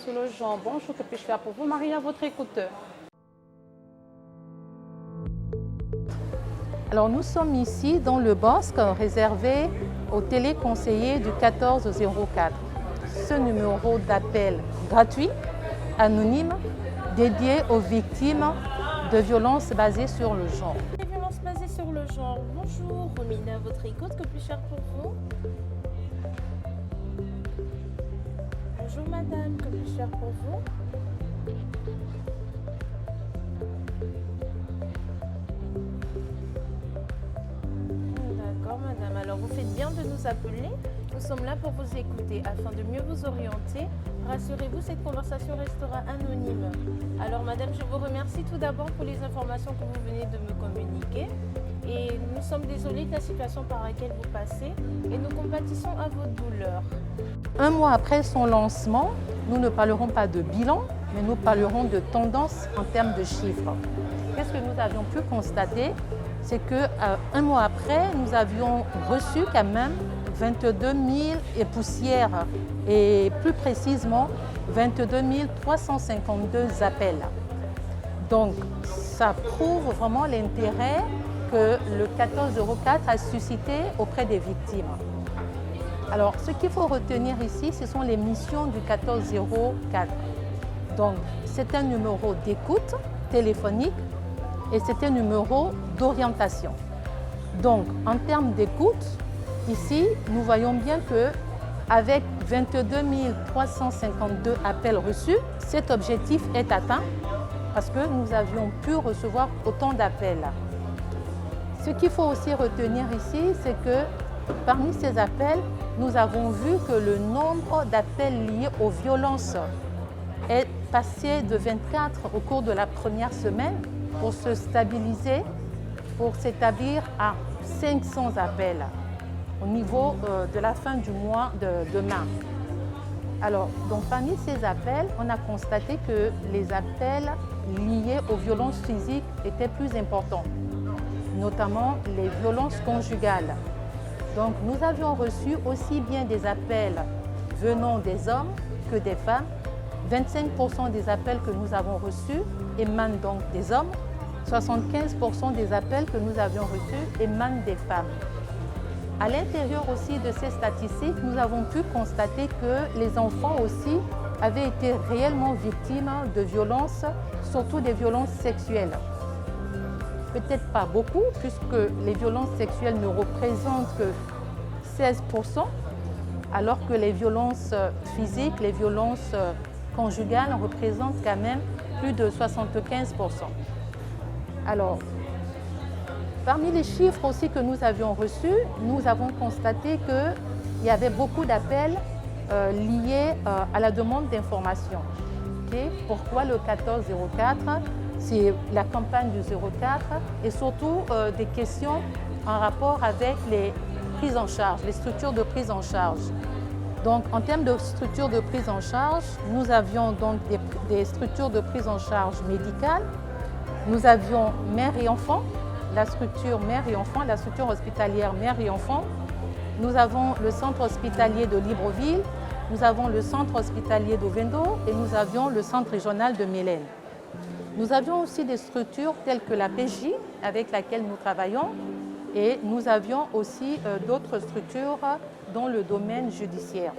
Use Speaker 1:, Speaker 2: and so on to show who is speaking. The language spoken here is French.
Speaker 1: Sur le genre, bonjour, que puis-je faire pour vous, Marie, à votre écoute?
Speaker 2: Alors nous sommes ici dans le Bosque réservé aux téléconseillers du 1404. Ce numéro d'appel gratuit, anonyme, dédié aux victimes de violences basées sur le genre.
Speaker 3: Les violences basées sur le genre. Bonjour, Romina, à votre écoute, que puis-je faire pour vous? Bonjour madame, que puis-je faire pour vous? D'accord madame, alors vous faites bien de nous appeler. Nous sommes là pour vous écouter afin de mieux vous orienter. Rassurez-vous, cette conversation restera anonyme. Alors madame, je vous remercie tout d'abord pour les informations que vous venez de me communiquer. Et nous sommes désolés de la situation par laquelle vous passez et nous compatissons à vos douleurs.
Speaker 2: Un mois après son lancement, nous ne parlerons pas de bilan, mais nous parlerons de tendance en termes de chiffres. Qu'est-ce que nous avions pu constater? C'est qu'un mois après, nous avions reçu quand même 22 000 et poussières, et plus précisément 22 352 appels. Donc ça prouve vraiment l'intérêt que le 1404 a suscité auprès des victimes. Alors, ce qu'il faut retenir ici, ce sont les missions du 1404. Donc, c'est un numéro d'écoute téléphonique et c'est un numéro d'orientation. Donc, en termes d'écoute, ici, nous voyons bien que avec 22 352 appels reçus, cet objectif est atteint parce que nous avions pu recevoir autant d'appels. Ce qu'il faut aussi retenir ici, c'est que parmi ces appels, nous avons vu que le nombre d'appels liés aux violences est passé de 24 au cours de la première semaine pour se stabiliser, pour s'établir à 500 appels au niveau de la fin du mois de mars. Alors, donc parmi ces appels, on a constaté que les appels liés aux violences physiques étaient plus importants, notamment les violences conjugales. Donc nous avions reçu aussi bien des appels venant des hommes que des femmes. 25% des appels que nous avons reçus émanent donc des hommes. 75% des appels que nous avions reçus émanent des femmes. À l'intérieur aussi de ces statistiques, nous avons pu constater que les enfants aussi avaient été réellement victimes de violences, surtout des violences sexuelles. Peut-être pas beaucoup, puisque les violences sexuelles ne représentent que 16%, alors que les violences physiques, les violences conjugales représentent quand même plus de 75%. Alors, parmi les chiffres aussi que nous avions reçus, nous avons constaté qu'il y avait beaucoup d'appels liés à la demande d'information. Pourquoi le 1404? C'est la campagne du 04 et surtout des questions en rapport avec les prises en charge, les structures de prise en charge. Donc en termes de structures de prise en charge, nous avions donc des structures de prise en charge médicale. Nous avions mère et enfant, la structure mère et enfant, la structure hospitalière mère et enfant. Nous avons le centre hospitalier de Libreville, nous avons le centre hospitalier d'Ovendo et nous avions le centre régional de Mélène. Nous avions aussi des structures telles que la PJ avec laquelle nous travaillons et nous avions aussi d'autres structures dans le domaine judiciaire.